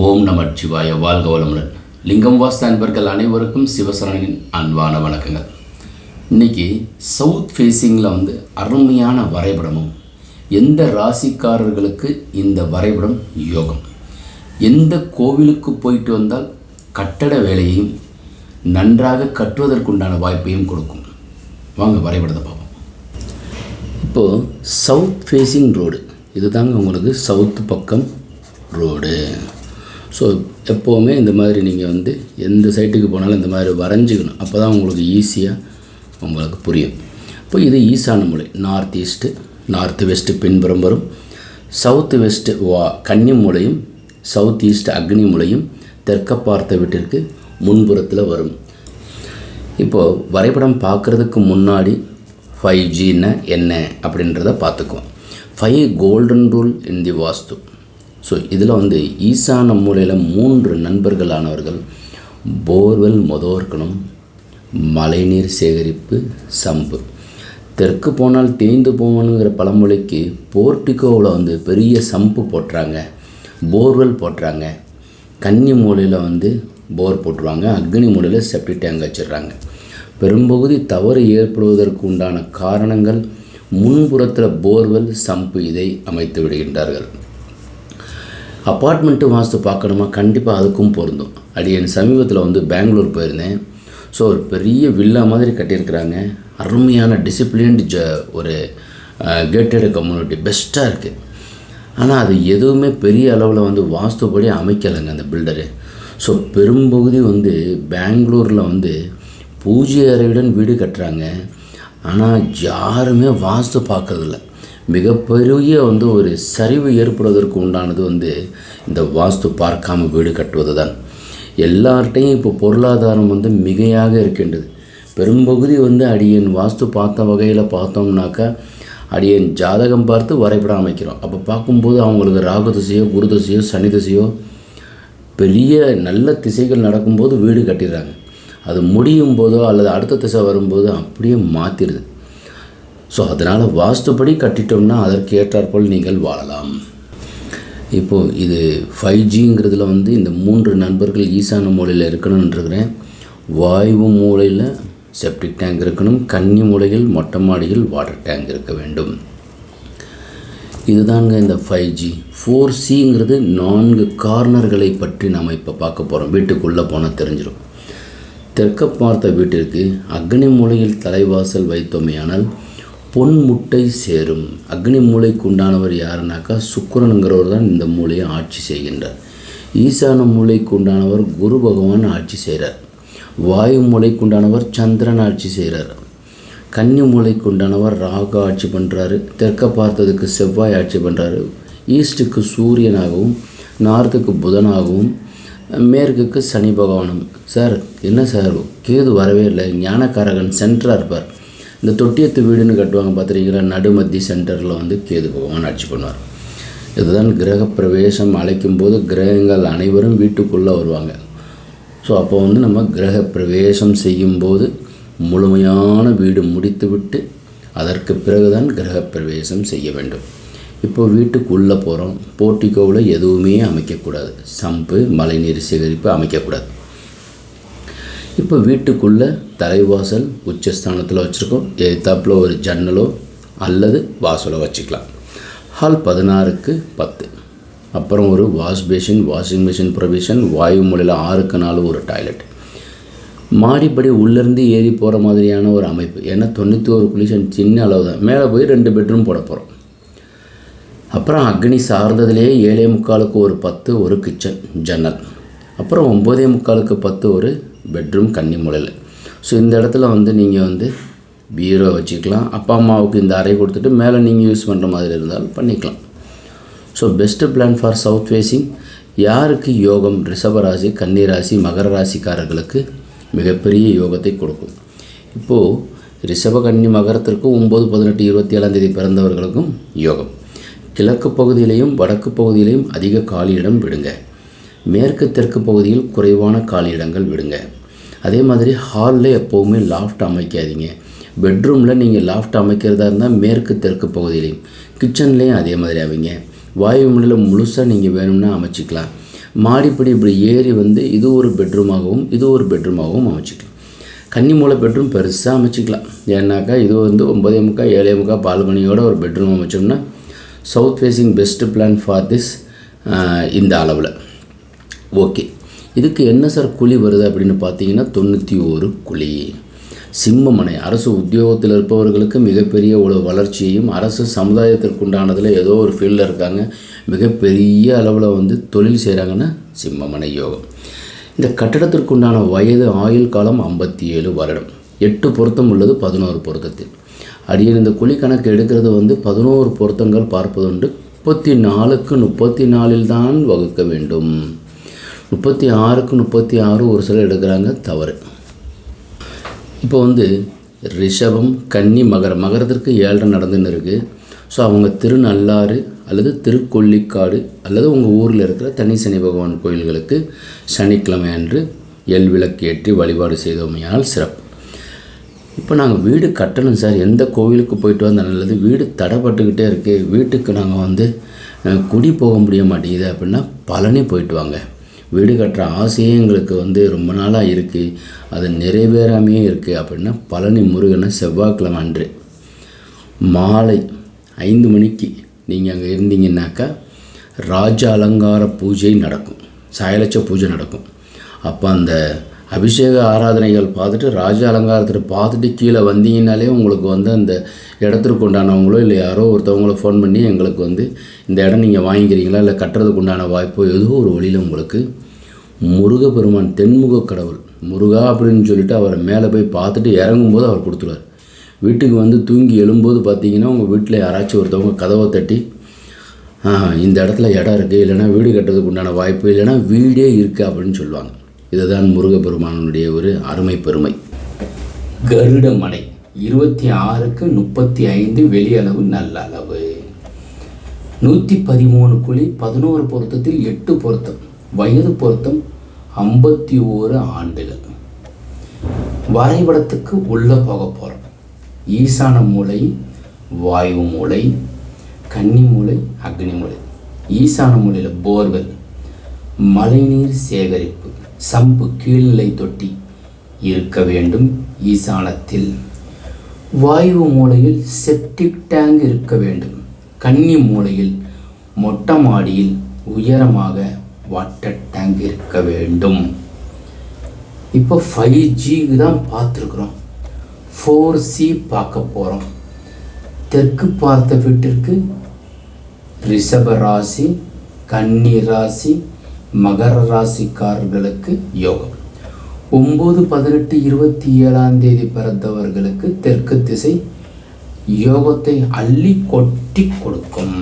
ஓம் நமச்சிவாய. வாழ்க வளமுடன். லிங்கம் வாஸ்து அன்பர்கள் அனைவருக்கும் சிவசரணின் அன்பான வணக்கங்கள். இன்றைக்கி சவுத் ஃபேஸிங்கில் அருமையான வரைபடமும், எந்த ராசிக்காரர்களுக்கு இந்த வரைபடம் யோகம், எந்த கோவிலுக்கு போயிட்டு வந்தால் கட்டட வேலையையும் நன்றாக கட்டுவதற்குண்டான வாய்ப்பையும் கொடுக்கும். வாங்க வரைபடத்தை பார்ப்போம். இப்போது சவுத் ஃபேஸிங் ரோடு, இது தாங்க உங்களுக்கு சவுத்து பக்கம் ரோடு. ஸோ எப்போவுமே இந்த மாதிரி நீங்கள் எந்த சைட்டுக்கு போனாலும் இந்த மாதிரி வரைஞ்சிக்கணும். அப்போ தான் உங்களுக்கு ஈஸியாக உங்களுக்கு புரியும். இப்போ இது ஈசான மூலை, நார்த் ஈஸ்ட்டு, நார்த் வெஸ்ட்டு பின்புறம் வரும். சவுத் வெஸ்ட்டு கன்னி மூலையும், சவுத் ஈஸ்ட் அக்னி மூலையும் தெற்க பார்த்த வீட்டிற்கு முன்புறத்தில் வரும். இப்போது வரைபடம் பார்க்குறதுக்கு முன்னாடி 5Gன்னா என்ன அப்படின்றத பார்த்துக்குவோம். 5 golden rule in the vastu. So இதில் ஈசான மூலையில் 3 நண்பர்களானவர்கள் போர்வெல் இருக்கணும், மழைநீர் சேகரிப்பு சம்பு. தெற்கு போனால் தேய்ந்து போகணுங்கிற பழமொழிக்கு போர்ட்டிகோவில் பெரிய சம்பு போட்டுறாங்க, போர்வெல் போட்டுறாங்க. கன்னி மூலையில் போர் போட்டுருவாங்க, அக்னி மூலையில் செப்டிக் டேங்க் வச்சிடுறாங்க. பெரும்பகுதி தவறு ஏற்படுவதற்கு உண்டான காரணங்கள் முன்புறத்தில் போர்வெல் சம்பு இதை அமைத்து விடுகின்றார்கள். அப்பார்ட்மெண்ட்டு வாஸ்து பார்க்கணுமா, கண்டிப்பாக அதுக்கும் பொருந்தும். என் சமீபத்தில் பெங்களூர் போயிருந்தேன். ஸோ ஒரு பெரிய வில்லா மாதிரி கட்டியிருக்கிறாங்க. அருமையான டிசிப்ளின்டு ஒரு கேட்டட் கம்யூனிட்டி, பெஸ்ட்டாக இருக்குது. ஆனால் அது எதுவுமே பெரிய அளவில் வாஸ்துப்படி அமைக்கலைங்க அந்த பில்டரு. ஸோ பெரும்பகுதி பெங்களூரில் பூஜை அறையுடன் வீடு கட்டுறாங்க. ஆனால் யாருமே வாஸ்து பார்க்கறதில்ல. மிகப்பெரிய ஒரு சரிவு ஏற்படுவதற்கு உண்டானது இந்த வாஸ்து பார்க்காமல் வீடு கட்டுவது தான். எல்லார்ட்டையும் இப்போ பொருளாதாரம் மிகையாக இருக்கின்றது. பெரும்பகுதி அடியேன் வாஸ்து பார்த்த வகையில் பார்த்தோம்னாக்கா, அடியேன் ஜாதகம் பார்த்து வரைபடம் அமைக்கிறோம். அப்போ பார்க்கும்போது அவங்களுக்கு ராகு திசையோ, குரு திசையோ, சனி திசையோ, பெரிய நல்ல திசைகள் நடக்கும்போது வீடு கட்டிடுறாங்க. அது முடியும் போதோ அல்லது அடுத்த திசை வரும்போது அப்படியே மாற்றிடுது. ஸோ அதனால் வாஸ்துப்படி கட்டிட்டோம்னா அதற்கு ஏற்றாற்போல் நீங்கள் வாழலாம். இப்போது இது 5Gங்கிறதுல இந்த 3 நண்பர்கள் ஈசான மூலையில் இருக்கணும்ன்றக்கிறேன். வாயு மூலையில் செப்டிக் டேங்க் இருக்கணும், கன்னி மூலையில் மொட்டை மாடியில் வாட்டர் டேங்க் இருக்க வேண்டும். இதுதாங்க இந்த 5G. 4Cங்கிறது 4 கார்னர்களை பற்றி நம்ம இப்போ பார்க்க போகிறோம். வீட்டுக்குள்ளே போனால் தெரிஞ்சிடும். தெற்க பார்த்த வீட்டிற்கு அக்னி மூலையில் தலைவாசல் வைத்தோமையானால் பொன் முட்டை சேரும். அக்னி மூலைக்கு உண்டானவர் யாருனாக்கா சுக்கிரனுங்கிறவர் தான் இந்த மூலையை ஆட்சி செய்கின்றார். ஈசான மூலைக்கு உண்டானவர் குரு பகவான் ஆட்சி செய்கிறார். வாயு மூலைக்கு உண்டானவர் சந்திரன் ஆட்சி செய்கிறார். கன்னி மூலைக்கு உண்டானவர் ராகு ஆட்சி பண்ணுறாரு. தெற்க பார்த்ததுக்கு செவ்வாய் ஆட்சி பண்ணுறாரு. ஈஸ்ட்டுக்கு சூரியனாகவும், நார்த்துக்கு புதனாகவும், மேற்குக்கு சனி பகவானும். சார் என்ன சார் கேது வரவே இல்லை, ஞானக்காரகன் சென்டராக இருப்பார். இந்த தொட்டியத்து வீடுன்னு கட்டுவாங்க பார்த்துருக்கீங்களா, நடுமத்தி சென்டரில் கேது பகவான் ஆட்சி பண்ணுவார். இதுதான் கிரக பிரவேசம் அழைக்கும் போது கிரகங்கள் அனைவரும் வீட்டுக்குள்ளே வருவாங்க. ஸோ அப்போ நம்ம கிரக பிரவேசம் செய்யும்போது முழுமையான வீடு முடித்து விட்டு அதற்கு பிறகுதான் கிரக பிரவேசம் செய்ய வேண்டும். இப்போ வீட்டுக்குள்ளே போகிறோம். போர்ட்டிகோவில் எதுவுமே அமைக்கக்கூடாது, சம்பு மழைநீர் சேகரிப்பு அமைக்கக்கூடாது. இப்போ வீட்டுக்குள்ளே தலைவாசல் உச்சஸ்தானத்தில் வச்சுருக்கோம். எதிர்த்தாப்பில் ஒரு ஜன்னலோ அல்லது வாசலோ வச்சுக்கலாம். ஹால் 16க்கு 10. அப்புறம் ஒரு wash basin, washing machine provision, வாயு மூலையில் 6க்கு 4 ஒரு டாய்லெட். மாடிப்படி உள்ளேருந்து ஏறி போகிற மாதிரியான ஒரு அமைப்பு. ஏன்னா 91 குளிஷன் சின்ன அளவு தான். மேலே போய் 2 பெட்ரூம் போட போகிறோம். அப்புறம் அக்னி சார்ந்ததுலேயே 7:45க்கு ஒரு 10 ஒரு கிச்சன் ஜன்னல். அப்புறம் 9:45க்கு 10 ஒரு பெட்ரூம் கன்னி மூலையில். ஸோ இந்த இடத்துல நீங்கள் பீரோ வச்சுக்கலாம். அப்பா அம்மாவுக்கு இந்த அறை கொடுத்துட்டு மேலே நீங்கள் யூஸ் பண்ணுற மாதிரி இருந்தாலும் பண்ணிக்கலாம். So best plan for south facing. யாருக்கு யோகம்? ரிஷபராசி, கன்னி ராசி, மகர ராசிக்காரர்களுக்கு மிகப்பெரிய யோகத்தை கொடுக்கும். இப்போது ரிஷப கன்னி மகரத்திற்கு 9, 18, 27 பிறந்தவர்களுக்கும் யோகம். கிழக்கு பகுதியிலையும் வடக்கு பகுதியிலையும் அதிக காலியிடம் விடுங்க. மேற்கு தெற்கு பகுதியில் குறைவான காலியிடங்கள் விடுங்க. அதே மாதிரி ஹாலில் எப்போவுமே லாஃப்ட் அமைக்காதீங்க. பெட்ரூமில் நீங்கள் லாஃப்ட் அமைக்கிறதா இருந்தால் மேற்கு தெற்கு பகுதியிலையும், கிச்சன்லேயும் அதே மாதிரி அவங்க வாயு மண்டலம் முழுசாக நீங்கள் வேணும்னா அமைச்சிக்கலாம். மாடிப்படி இப்படி ஏறி வந்து இது ஒரு பெட்ரூமாகவும் இது ஒரு பெட்ரூமாகவும் அமைச்சிக்கலாம். கன்னி மூலை பெட்ரூம் பெருசாக அமைச்சிக்கலாம். ஏன்னாக்கா இது வந்து 9.75 7.75 பால்கனியோட ஒரு பெட்ரூம் அமைச்சோம்னா south facing best plan for this இந்த அளவில். ஓகே, இதுக்கு என்ன சார் குழி வருது அப்படின்னு பார்த்தீங்கன்னா 91 குழி. சிம்மமனை அரசு உத்தியோகத்தில் இருப்பவர்களுக்கு மிகப்பெரிய ஒரு வளர்ச்சியையும், அரசு சமுதாயத்திற்குண்டானதில் ஏதோ ஒரு ஃபீல்டில் இருக்காங்க, மிகப்பெரிய அளவில் வந்து தொழில் செய்கிறாங்கன்னா சிம்மமனை யோகம். இந்த கட்டடத்திற்குண்டான வயது ஆயுள் காலம் 57 வருடம். 8 பொருத்தம் உள்ளது 11 பொருத்தத்தில். அடியில் இந்த குழி கணக்கு எடுக்கிறது வந்து 11 பொருத்தங்கள் பார்ப்பதுண்டு. 34க்கு 34 தான் வகுக்க வேண்டும். 36க்கு 36 ஒரு சிலர் எடுக்கிறாங்க, தவறு. இப்போ வந்து ரிஷபம் கன்னி மகரத்திற்கு 7 நடந்துன்னு இருக்குது. ஸோ அவங்க திருநள்ளாறு அல்லது திருக்கொல்லிக்காடு அல்லது உங்கள் ஊரில் இருக்கிற தனி சனி பகவான் கோயில்களுக்கு சனிக்கிழமை அன்று எல் விளக்கு ஏற்றி வழிபாடு செய்தோமையால் சிறப்பு. இப்போ நாங்கள் வீடு கட்டணும் சார், எந்த கோவிலுக்கு போயிட்டு வந்தால் நல்லது, வீடு தடைப்பட்டுக்கிட்டே இருக்குது, வீட்டுக்கு நாங்கள் வந்து குடி போக முடிய மாட்டேங்குது அப்படின்னா பழனி போயிட்டு வாங்க. வீடு கட்டுற ஆசையே எங்களுக்கு வந்து ரொம்ப நாளாக இருக்குது, அது நிறைவேறாமையே இருக்குது அப்படின்னா பழனி முருகனை செவ்வாய்க்கிழமை அன்று மாலை 5 மணிக்கு நீங்கள் அங்கே இருந்தீங்கன்னாக்கா ராஜ அலங்கார பூஜை நடக்கும், சாயலட்ச பூஜை நடக்கும். அப்போ அந்த அபிஷேக ஆராதனைகள் பார்த்துட்டு ராஜ அலங்காரத்தில் பார்த்துட்டு கீழே வந்தீங்கன்னாலே உங்களுக்கு வந்து அந்த இடத்திற்கு உண்டானவங்களோ இல்லை யாரோ ஒருத்தவங்களோ ஃபோன் பண்ணி எங்களுக்கு வந்து இந்த இடம் நீங்கள் வாங்கிக்கிறீங்களா இல்லை கட்டுறதுக்கு உண்டான வாய்ப்போ ஏதோ ஒரு வழியில் உங்களுக்கு முருகப்பெருமான் தென்முக கடவுள் முருகா அப்படின்னு சொல்லிட்டு அவரை மேலே போய் பார்த்துட்டு இறங்கும்போது அவர் கொடுத்துருவார். வீட்டுக்கு வந்து தூங்கி எழும்போது பார்த்தீங்கன்னா உங்கள் வீட்டில் யாராச்சும் ஒருத்தவங்க கதவை தட்டி இந்த இடத்துல இடம் இருக்குது, இல்லைனா வீடு கட்டுறதுக்கு உண்டான வாய்ப்பு, இல்லைனா வீடே இருக்குது அப்படின்னு சொல்லுவாங்க. இதுதான் முருகப்பெருமானுடைய ஒரு அருமை பெருமை. கருட மடை 26க்கு 35 வெளியளவு நல்ல அளவு. 113 குழி 11 பொருத்தத்தில் 8 பொருத்தம். வயது பொருத்தம் 51 ஆண்டுகள். வரைபடத்துக்கு உள்ளே போக போகிறோம். ஈசான மூலை வாயு மூலை, கன்னி மூலை அக்னி மூலை. ஈசான மூலையில் போர்வெல், மழைநீர் சேகரிப்பு, சம்பு கீழ்நிலை தொட்டி இருக்க வேண்டும் ஈசானத்தில். வாயு மூலையில் செப்டிக் டேங்க் இருக்க வேண்டும். கன்னி மூலையில் மொட்டை மாடியில் உயரமாக வாட்டர் டேங்க் இருக்க வேண்டும். இப்போ 5Gக்கு தான் பார்த்துருக்குறோம். 4C பார்க்க போகிறோம். தெற்கு பார்த்த வீட்டிற்கு ரிஷப ராசி, கன்னி ராசி, மகர ராசிக்காரர்களுக்கு யோகம். 9, 18, 27 பிறந்தவர்களுக்கு தெற்கு திசை யோகத்தை அள்ளி கொட்டி கொடுக்கும்.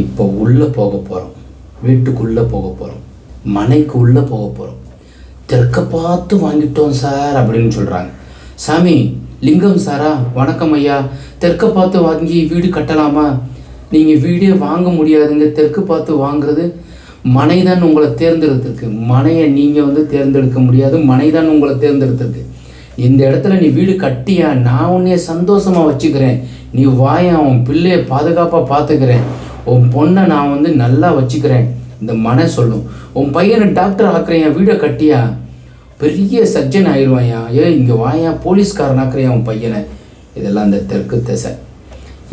இப்போ உள்ளே போக போகிறோம், வீட்டுக்குள்ளே போக போகிறோம், மனைக்கு உள்ளே போக போகிறோம். தெற்க பார்த்து வாங்கிட்டோம் சார் அப்படின்னு சொல்கிறாங்க. சாமி லிங்கம் சாரா, வணக்கம் ஐயா, தெற்க பார்த்து வாங்கி வீடு கட்டலாமா? நீங்கள் வீடே வாங்க முடியாதுங்க, தெற்கு பார்த்து வாங்குறது மனை தான் உங்களை தேர்ந்தெடுத்திருக்கு. மனையை நீங்கள் வந்து தேர்ந்தெடுக்க முடியாது, மனை தான் உங்களை தேர்ந்தெடுத்திருக்கு. இந்த இடத்துல நீ வீடு கட்டியா, நான் உன்னைய சந்தோஷமாக வச்சுக்கிறேன், நீ வாயா, உன் பிள்ளையை பாதுகாப்பாக பார்த்துக்கிறேன், உன் பொண்ணை நான் வந்து நல்லா வச்சுக்கிறேன், இந்த மனை சொல்லும். உன் பையனை டாக்டர் ஆக்குறேன், வீடை கட்டியா, பெரிய சர்ஜன் ஆயிடுவாயா, இங்கே வாயா, போலீஸ்காரன் ஆக்குறேன் உன் பையனை. இதெல்லாம் இந்த தெற்கு திசை.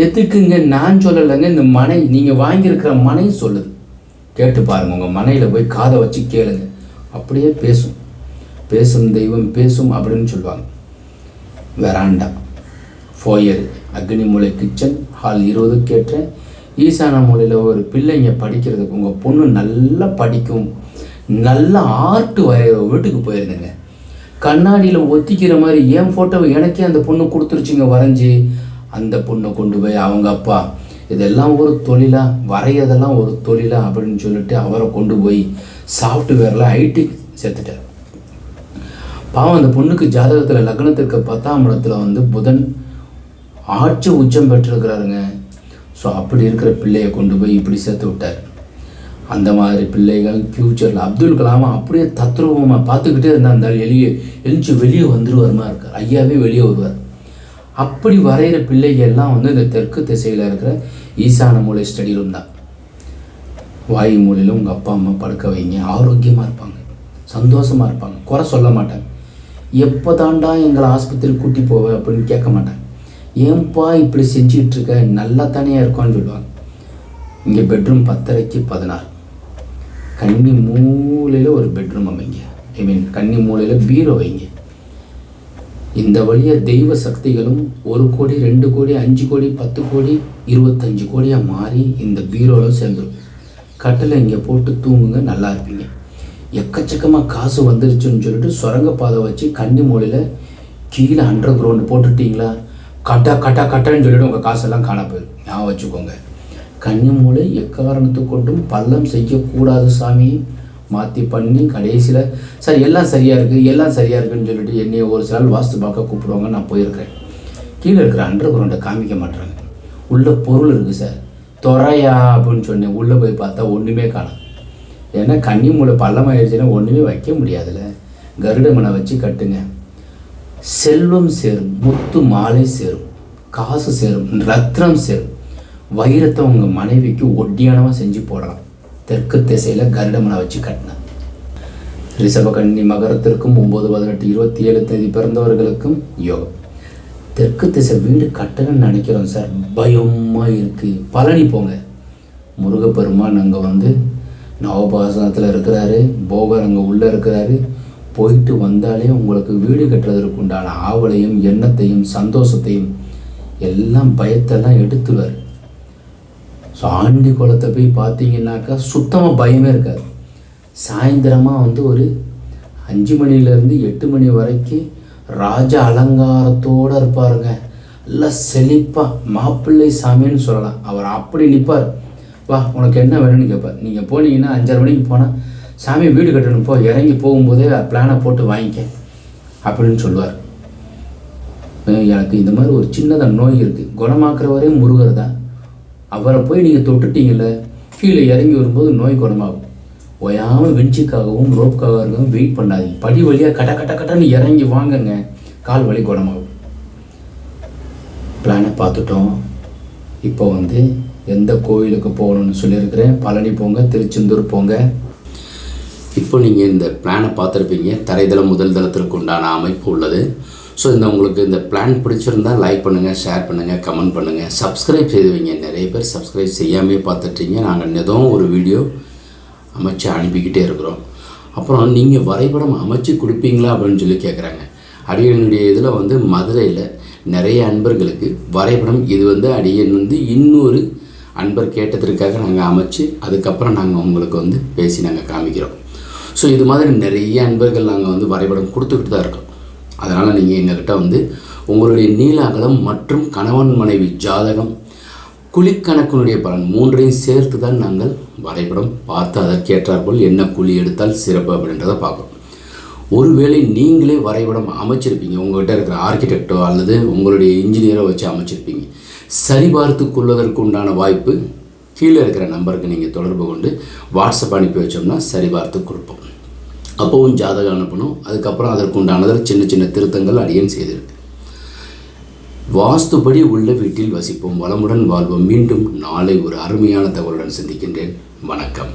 எதுக்குங்க நான் சொல்லலைங்க, இந்த மனை நீங்கள் வாங்கியிருக்கிற மனை சொல்லுது. கேட்டு பாருங்கள், உங்கள் மனையில் போய் காதை வச்சு கேளுங்க, அப்படியே பேசும். பேசும் தெய்வம் பேசும் அப்படின்னு சொல்லுவாங்க. வெராண்டா, ஃபோயர், அக்னி மூலை கிச்சன், ஹால் 20க்கு ஏற்ற ஈசான மூலையில் ஒரு பிள்ளைங்க படிக்கிறதுக்கு, உங்கள் பொண்ணு நல்லா படிக்கும், நல்ல ஆர்ட் வரைகிற வீட்டுக்கு போயிருந்தேங்க. கண்ணாடியில் ஒத்திக்கிற மாதிரி என் ஃபோட்டோவை எனக்கே அந்த பொண்ணு கொடுத்துருச்சிங்க வரைஞ்சி. அந்த பொண்ணை கொண்டு போய் அவங்க அப்பா இதெல்லாம் ஒரு தொழிலா, வரையதெல்லாம் ஒரு தொழிலா அப்படின்னு சொல்லிட்டு அவரை கொண்டு போய் சாஃப்ட்வேரில் ஐடி சேர்த்துட்டார். பாவம் அந்த பொண்ணுக்கு ஜாதகத்தில் லக்னத்திற்கு 10ஆம் இடத்துல வந்து புதன் ஆட்சி உச்சம் பெற்றிருக்கிறாருங்க. ஸோ அப்படி இருக்கிற பிள்ளையை கொண்டு போய் இப்படி சேர்த்து விட்டார். அந்த மாதிரி பிள்ளைகள் ஃப்யூச்சரில் அப்துல் கலாமை அப்படியே தத்ரூபமாக பார்த்துக்கிட்டே இருந்தால் அந்த எழுச்சி வெளியே வந்துடுவார் மாதிரி இருக்கார். ஐயாவே வெளியே வருவார். அப்படி வரைகிற பிள்ளைகள் எல்லாம் வந்து இந்த தெற்கு திசையில் இருக்கிற ஈசான மூலை ஸ்டடி ரூம் தான். வாயு மூலையில் உங்கள் அப்பா அம்மா படுக்க வைங்க, ஆரோக்கியமாக இருப்பாங்க, சந்தோஷமாக இருப்பாங்க, குறை சொல்ல மாட்டாங்க. எப்போ தாண்டா எங்களை ஆஸ்பத்திரி கூட்டி போவேன் அப்படின்னு கேட்க மாட்டாங்க. ஏன்பா இப்படி செஞ்சிகிட்ருக்க, நல்லா தானே இருக்கோன்னு சொல்லுவாங்க. இங்கே பெட்ரூம் 10:30க்கு 16. கன்னி மூலையில் ஒரு பெட்ரூம் அமைங்க, கன்னி மூலையில் பீரோ வைங்க. இந்த வழியாக தெய்வ சக்திகளும் 1 கோடி 2 கோடி 5 கோடி 10 கோடி 25 கோடியாக மாறி இந்த பீரோவில் சேர்ந்துடும். கட்டில் இங்கே போட்டு தூங்குங்க, நல்லா இருப்பீங்க. எக்கச்சக்கமாக காசு வந்துருச்சுன்னு சொல்லிட்டு சுரங்கப்பாதை வச்சு கன்னி மூலையில் கீழே அண்டர் கிரவுண்டு போட்டுட்டிங்களா, கட்டான்னு சொல்லிட்டு உங்கள் காசெல்லாம் காண போயிடும். ஞாபகம் வச்சுக்கோங்க. கன்னி மூலை எக்காரணத்து கொண்டும் பள்ளம் செய்யக்கூடாது சாமி. மாற்றி பண்ணி கடைசியில் சார் எல்லாம் சரியாக இருக்குன்னு சொல்லிட்டு என்னையை ஒரு சில நாள் வாஸ்து பார்க்க கூப்பிடுவாங்க. நான் போயிருக்கிறேன். கீழே இருக்கிற அண்டர் கிரவுண்டை காமிக்க மாட்டுறாங்க. உள்ள பொருள் இருக்குது சார், துறையா அப்படின்னு சொன்னேன். உள்ளே போய் பார்த்தா ஒன்றுமே காணும். ஏன்னா கன்னி மூளை பள்ளமாயிடுச்சுன்னா ஒன்றுமே வைக்க முடியாதுல்ல. கருடமனை வச்சு கட்டுங்க. செல்வம் சேரும், முத்து மாலை சேரும், காசு சேரும், ரத்னம் சேரும். வைரத்தை உங்கள் மனைவிக்கு ஒட்டியானமாக செஞ்சு போடலாம். தெற்கு திசையில் கருடமனை வச்சு கட்டினேன். ரிஷபகன்னி மகரத்திற்கும் 9, 18, 27 தேதி பிறந்தவர்களுக்கும் யோகம். தெற்கு திசை வீடு கட்டணும்னு நினைக்கிறோம் சார், பயமாக இருக்குது. பழனி போங்க. முருகப்பெருமான் அங்கே வந்து நவபாசனத்தில் இருக்கிறாரு, போகர் அங்கே உள்ளே இருக்கிறாரு. போயிட்டு வந்தாலே உங்களுக்கு வீடு கட்டுறதற்கு உண்டான ஆவலையும் எண்ணத்தையும் சந்தோஷத்தையும் எல்லாம் பயத்தெல்லாம் எடுத்துவார். ஸோ ஆண்டி குளத்தை போய் பார்த்தீங்கன்னாக்கா சுத்தமாக பயமே இருக்காது. சாயந்தரமாக வந்து ஒரு 5 மணிலேருந்து 8 மணி வரைக்கும் ராஜ அலங்காரத்தோடு இருப்பாருங்க. எல்லாம் செழிப்பாக மாப்பிள்ளை சாமின்னு சொல்லலாம். அவர் அப்படி நிற்பார். வா உனக்கு என்ன வேணும்னு கேட்பார். நீங்கள் போனீங்கன்னா 5:30 மணிக்கு போனால் சாமி வீடு கட்டணும் போ, இறங்கி போகும்போதே பிளானை போட்டு வாங்கிக்க அப்படின்னு சொல்லுவார். எனக்கு இந்த மாதிரி ஒரு சின்னதாக நோய் இருக்குது, குணமாக்குறவரே முருகர் தான். அவரை போய் நீங்கள் தொட்டுட்டீங்கல்ல, கீழே இறங்கி வரும்போது நோய் குணமாகும். ஓயாமல் வெஞ்சிக்காகவும் ரோப்புக்காகவும் வெயிட் பண்ணாதீங்க. படி வழியாக கட்டன்னு இறங்கி வாங்கங்க, கால் வலி குணமாகும். பிளானை பார்த்துட்டோம். இப்போ வந்து எந்த கோயிலுக்கு போகணும்னு சொல்லியிருக்கிறேன். பழனி போங்க, திருச்செந்தூர் போங்க. இப்போ நீங்கள் இந்த பிளானை பார்த்துருப்பீங்க. தரைதளம் முதல் தளத்திற்கு உண்டான அமைப்பு உள்ளது. ஸோ உங்களுக்கு இந்த பிளான் பிடிச்சிருந்தால் லைக் பண்ணுங்கள், ஷேர் பண்ணுங்கள், கமெண்ட் பண்ணுங்கள், சப்ஸ்கிரைப் செய்து வைங்க. நிறைய பேர் சப்ஸ்கிரைப் செய்யாமே பார்த்துட்றீங்க. நாங்கள் ஏதோ ஒரு வீடியோ அமைச்சு அனுப்பிக்கிட்டே இருக்கிறோம். அப்புறம் நீங்கள் வரைபடம் அமைச்சு கொடுப்பீங்களா அப்படின்னு சொல்லி கேட்குறாங்க. அடியனுடைய இதில் வந்து மதுரையில் நிறைய அன்பர்களுக்கு வரைபடம் இது வந்து அடியன் வந்து இன்னொரு அன்பர் கேட்டதற்காக நாங்கள் அமைச்சு அதுக்கப்புறம் நாங்கள் உங்களுக்கு வந்து பேசி நாங்கள் காமிக்கிறோம். ஸோ இது மாதிரி நிறைய அன்பர்கள் நாங்கள் வந்து வரைபடம் கொடுத்துக்கிட்டு தான் இருக்கோம். அதனால் நீங்கள் எங்கள்கிட்ட வந்து உங்களுடைய நீள அகலம் மற்றும் கணவன் மனைவி ஜாதகம், குழிக்கணக்கினுடைய பலன் 3ஐயும் சேர்த்து தான் நாங்கள் வரைபடம் பார்த்து அதற்கேற்றாற்போல் என்ன குழி எடுத்தால் சிறப்பு அப்படின்றத பார்ப்போம். ஒருவேளை நீங்களே வரைபடம் அமைச்சிருப்பீங்க, உங்கள்கிட்ட இருக்கிற ஆர்கிடெக்டோ அல்லது உங்களுடைய இன்ஜினியரோ வச்சு அமைச்சிருப்பீங்க. சரிபார்த்து கொள்வதற்கு உண்டான வாய்ப்பு கீழே இருக்கிற நம்பருக்கு நீங்கள் தொடர்பு கொண்டு வாட்ஸ்அப் அனுப்பி வச்சோம்னா சரிபார்த்து கொடுப்போம். அப்போவும் ஜாதகம் அனுப்பணும். அதுக்கப்புறம் அதற்கு உண்டானதில் சின்ன சின்ன திருத்தங்கள் அடியேன் செய்திருக்கு. வாஸ்துபடி உள்ள வீட்டில் வசிப்போம், வளமுடன் வாழ்வோம். மீண்டும் நாளை ஒரு அருமையான தகவலுடன் சந்திக்கின்றேன். வணக்கம்.